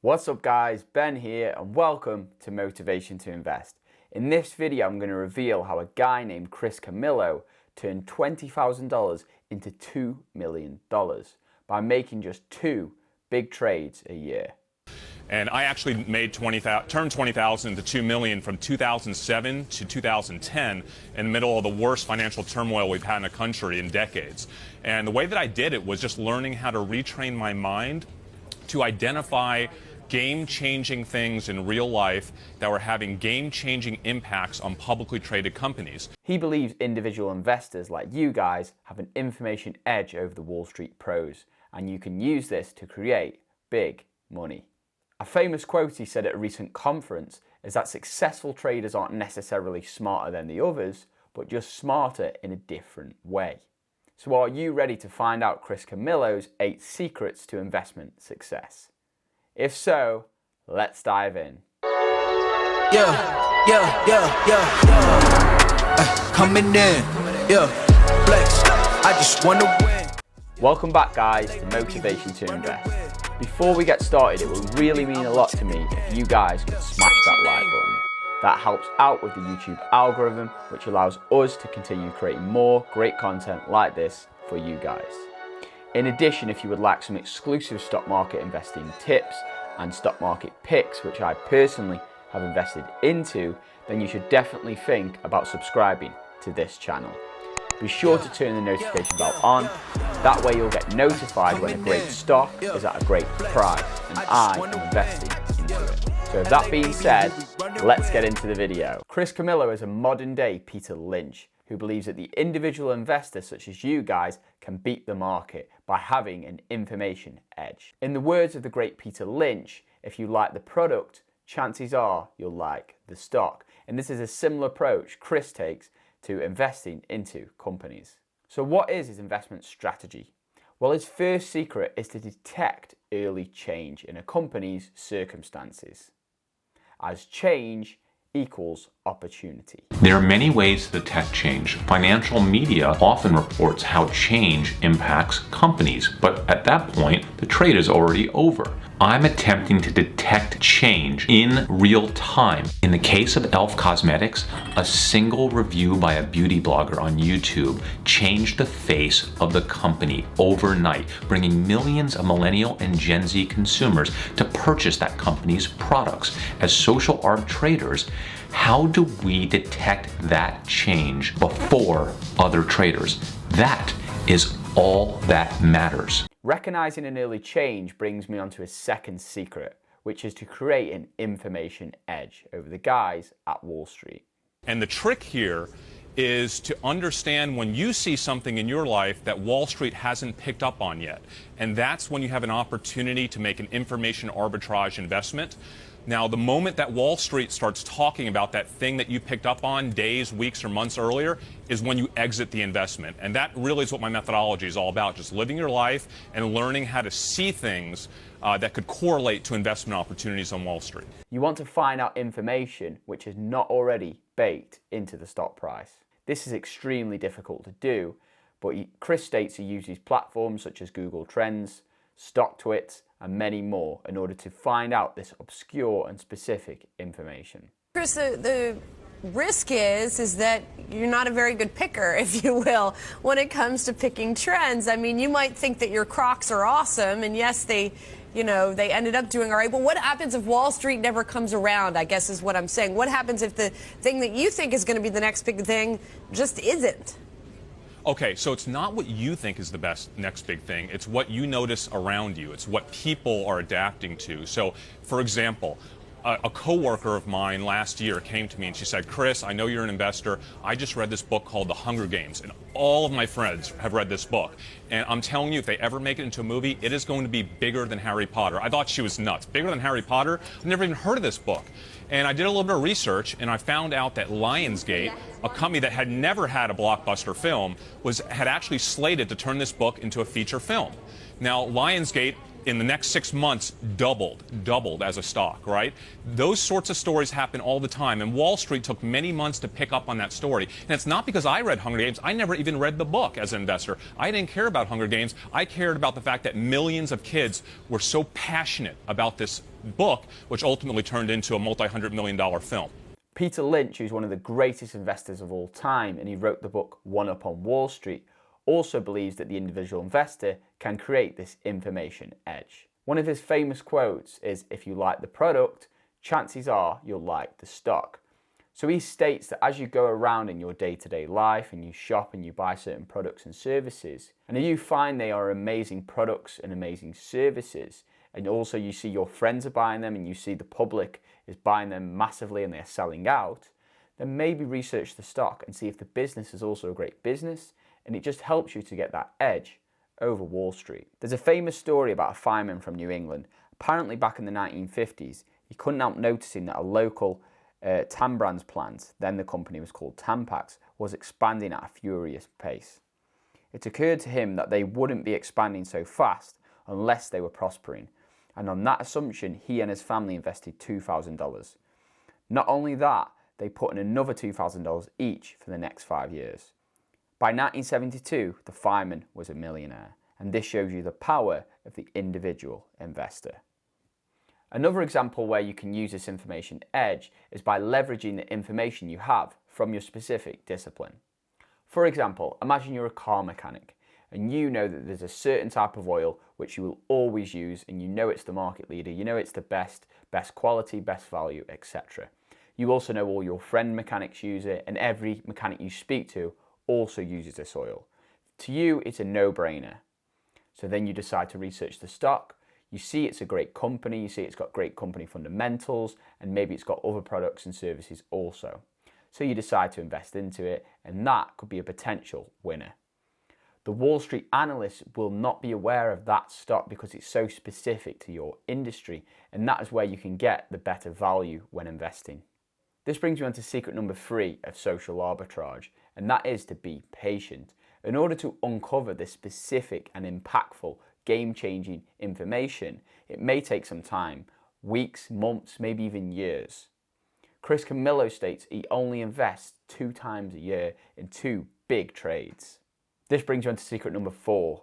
What's up guys, Ben here and welcome to Motivation to Invest. In this video I'm going to reveal how a guy named Camillo turned $20,000 into $2 million by making just 2 big trades a year. And I actually turned 20,000 into 2 million from 2007 to 2010 in the middle of the worst financial turmoil we've had in the country in decades. And the way that I did it was just learning how to retrain my mind to identify game-changing things in real life that were having game-changing impacts on publicly traded companies. He believes individual investors like you guys have an information edge over the Wall Street pros, and you can use this to create big money. A famous quote he said at a recent conference is that successful traders aren't necessarily smarter than the others, but just smarter in a different way. So are you ready to find out Camillo's 8 secrets to investment success? If so, let's dive in. Coming in, flex. I just wanna win. Welcome back guys to Motivation to Invest. Before we get started, it would really mean a lot to me if you guys could smash that like button. That helps out with the YouTube algorithm, which allows us to continue creating more great content like this for you guys. In addition, if you would like some exclusive stock market investing tips and stock market picks, which I personally have invested into, then you should definitely think about subscribing to this channel. Be sure to turn the notification bell on, that way you'll get notified when a great stock is at a great price and I am investing into it. So with that being said, let's get into the video. Camillo is a modern day Peter Lynch who believes that the individual investor such as you guys can beat the market by having an information edge. In the words of the great Peter Lynch, if you like the product, chances are you'll like the stock. And this is a similar approach Chris takes to investing into companies. So what is his investment strategy? Well, his first secret is to detect early change in a company's circumstances, as change equals opportunity. There are many ways to detect change. Financial media often reports how change impacts companies, but at that point, the trade is already over. I'm attempting to detect change in real time. In the case of e.l.f. Cosmetics, a single review by a beauty blogger on YouTube changed the face of the company overnight, bringing millions of millennial and Gen Z consumers to purchase that company's products. As social arb traders, how do we detect that change before other traders? That is all that matters. Recognizing an early change brings me on to a second secret, which is to create an information edge over the guys at Wall Street. And the trick here is to understand when you see something in your life that Wall Street hasn't picked up on yet. And that's when you have an opportunity to make an information arbitrage investment. Now, the moment that Wall Street starts talking about that thing that you picked up on days, weeks, or months earlier is when you exit the investment. And that really is what my methodology is all about, just living your life and learning how to see things that could correlate to investment opportunities on Wall Street. You want to find out information which is not already baked into the stock price. This is extremely difficult to do, but Chris states he uses platforms such as Google Trends, StockTwits, and many more in order to find out this obscure and specific information. Chris, the risk is that you're not a very good picker, if you will, when it comes to picking trends. I mean, you might think that your Crocs are awesome, and yes, they ended up doing all right, but what happens if Wall Street never comes around, I guess is what I'm saying. What happens if the thing that you think is going to be the next big thing just isn't? Okay, so it's not what you think is the next big thing. It's what you notice around you. It's what people are adapting to. So, for example, a coworker of mine last year came to me and she said, Chris, I know you're an investor. I just read this book called The Hunger Games, and all of my friends have read this book. And I'm telling you, if they ever make it into a movie, it is going to be bigger than Harry Potter. I thought she was nuts. Bigger than Harry Potter? I've never even heard of this book. And I did a little bit of research, and I found out that Lionsgate, a company that had never had a blockbuster film, had actually slated to turn this book into a feature film. Now, Lionsgate in the next 6 months doubled as a stock, right? Those sorts of stories happen all the time, and Wall Street took many months to pick up on that story. And it's not because I read Hunger Games. I never even read the book as an investor. I didn't care about Hunger Games. I cared about the fact that millions of kids were so passionate about this book, which ultimately turned into a multi-$100 million film. Peter Lynch, who's one of the greatest investors of all time, and he wrote the book One Up on Wall Street, also believes that the individual investor can create this information edge. One of his famous quotes is, "If you like the product, chances are you'll like the stock." So he states that as you go around in your day-to-day life and you shop and you buy certain products and services, and if you find they are amazing products and amazing services, and also you see your friends are buying them and you see the public is buying them massively and they're selling out, then maybe research the stock and see if the business is also a great business, and it just helps you to get that edge over Wall Street. There's a famous story about a fireman from New England. Apparently back in the 1950s, he couldn't help noticing that a local Tam Brands plant, then the company was called Tampax, was expanding at a furious pace. It occurred to him that they wouldn't be expanding so fast unless they were prospering, and on that assumption he and his family invested $2,000. Not only that, they put in another $2,000 each for the next 5 years. By 1972, the fireman was a millionaire, and this shows you the power of the individual investor. Another example where you can use this information edge is by leveraging the information you have from your specific discipline. For example, imagine you're a car mechanic and you know that there's a certain type of oil which you will always use, and you know it's the market leader, you know it's the best quality, best value, etc. You also know all your friend mechanics use it, and every mechanic you speak to also uses this oil. To you, it's a no-brainer. So then you decide to research the stock. You see it's a great company, you see it's got great company fundamentals, and maybe it's got other products and services also. So you decide to invest into it, and that could be a potential winner. The Wall Street analysts will not be aware of that stock because it's so specific to your industry, and that is where you can get the better value when investing. This brings me on to secret number 3 of social arbitrage, and that is to be patient. In order to uncover this specific and impactful, game-changing information, it may take some time, weeks, months, maybe even years. Chris Camillo states he only invests 2 times a year in 2 big trades. This brings you on to secret number 4,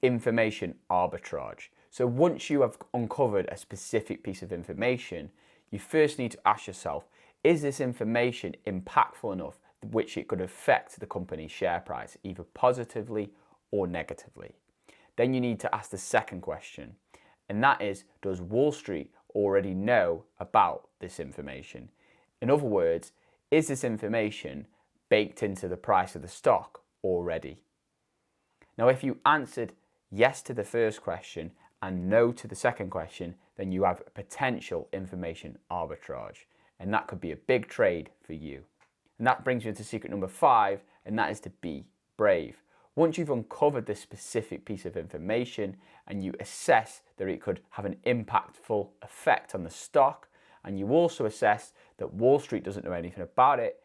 information arbitrage. So once you have uncovered a specific piece of information, you first need to ask yourself, is this information impactful enough which it could affect the company's share price, either positively or negatively? Then you need to ask the second question, and that is, does Wall Street already know about this information? In other words, is this information baked into the price of the stock already? Now, if you answered yes to the first question and no to the second question, then you have potential information arbitrage, and that could be a big trade for you. And that brings you to secret number 5, and that is to be brave. Once you've uncovered this specific piece of information and you assess that it could have an impactful effect on the stock, and you also assess that Wall Street doesn't know anything about it,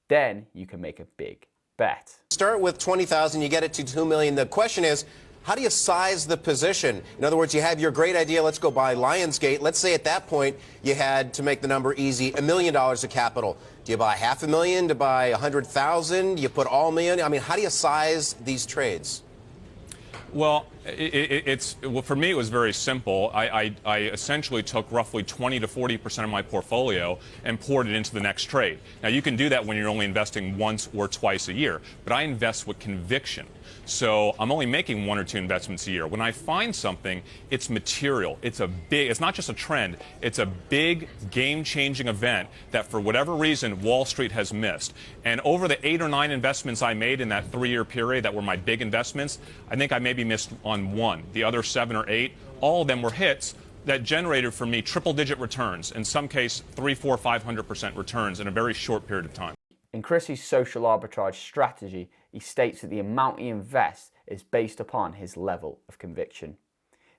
then you can make a big bet. Start with 20,000, you get it to 2 million. The question is, how do you size the position? In other words, you have your great idea, let's go buy Lionsgate. Let's say at that point you had, to make the number easy, $1 million of capital. Do you buy $500,000 to buy 100,000? Do you put all million? I mean, how do you size these trades? Well, well, for me, it was very simple. I essentially took roughly 20 to 40% of my portfolio and poured it into the next trade. Now, you can do that when you're only investing once or twice a year, but I invest with conviction. So I'm only making 1 or 2 investments a year. When I find something, it's material. It's not just a trend. It's a big game-changing event that, for whatever reason, Wall Street has missed. And over the 8 or 9 investments I made in that 3-year period that were my big investments, I think I maybe missed on 1. The other 7 or 8, all of them were hits that generated for me triple-digit returns, in some case 300, 400, 500% returns in a very short period of time. In Chris's social arbitrage strategy, he states that the amount he invests is based upon his level of conviction.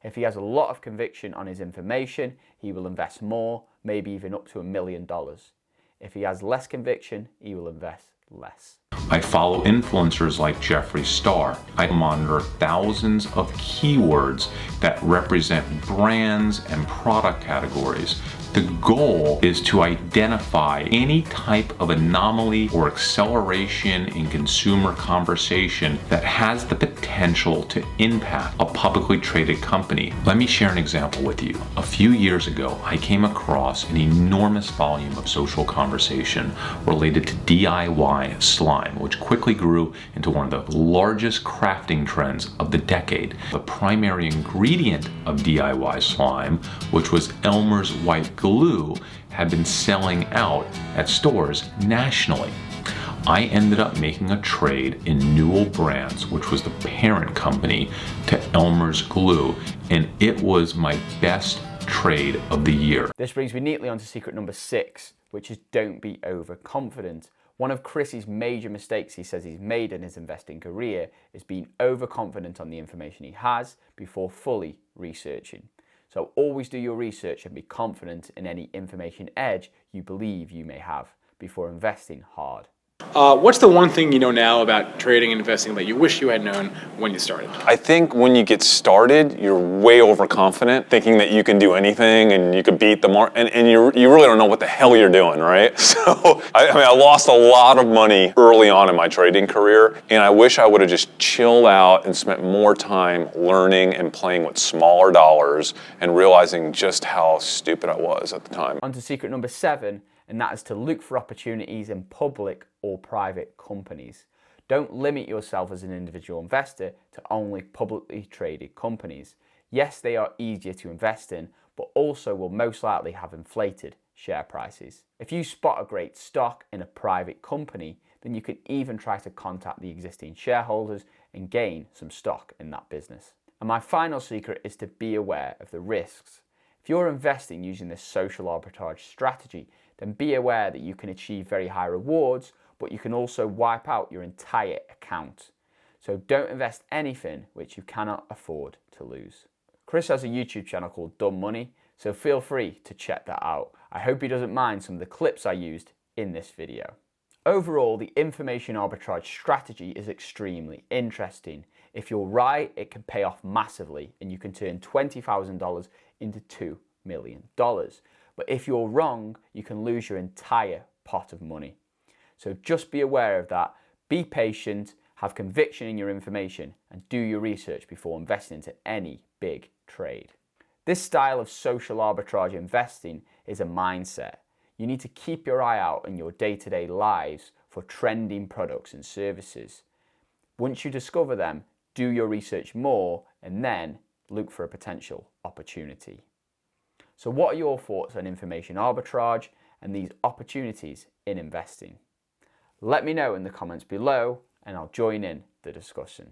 If he has a lot of conviction on his information, he will invest more, maybe even up to $1 million. If he has less conviction, he will invest less. I follow influencers like Jeffree Star. I monitor thousands of keywords that represent brands and product categories. The goal is to identify any type of anomaly or acceleration in consumer conversation that has the potential to impact a publicly traded company. Let me share an example with you. A few years ago, I came across an enormous volume of social conversation related to DIY slime, which quickly grew into one of the largest crafting trends of the decade. The primary ingredient of DIY slime, which was Elmer's white glue, had been selling out at stores nationally. I ended up making a trade in Newell Brands, which was the parent company to Elmer's Glue, and it was my best trade of the year. This brings me neatly onto secret number 6, which is don't be overconfident. One of Chris's major mistakes he says he's made in his investing career is being overconfident on the information he has before fully researching. So always do your research and be confident in any information edge you believe you may have before investing hard. What's the one thing you know now about trading and investing that you wish you had known when you started? I think when you get started, you're way overconfident, thinking that you can do anything and you can beat the market, and you really don't know what the hell you're doing, right? So, I lost a lot of money early on in my trading career, and I wish I would have just chilled out and spent more time learning and playing with smaller dollars and realizing just how stupid I was at the time. On to secret number 7, and that is to look for opportunities in public or private companies. Don't limit yourself as an individual investor to only publicly traded companies. Yes, they are easier to invest in, but also will most likely have inflated share prices. If you spot a great stock in a private company, then you can even try to contact the existing shareholders and gain some stock in that business. And my final secret is to be aware of the risks. If you're investing using this social arbitrage strategy, then be aware that you can achieve very high rewards, but you can also wipe out your entire account. So don't invest anything which you cannot afford to lose. Chris has a YouTube channel called Dumb Money, so feel free to check that out. I hope he doesn't mind some of the clips I used in this video. Overall, the information arbitrage strategy is extremely interesting. If you're right, it can pay off massively and you can turn $20,000 into $2 million. But if you're wrong, you can lose your entire pot of money. So just be aware of that. Be patient, have conviction in your information, and do your research before investing into any big trade. This style of social arbitrage investing is a mindset. You need to keep your eye out in your day-to-day lives for trending products and services. Once you discover them, do your research more and then look for a potential opportunity. So what are your thoughts on information arbitrage and these opportunities in investing? Let me know in the comments below and I'll join in the discussion.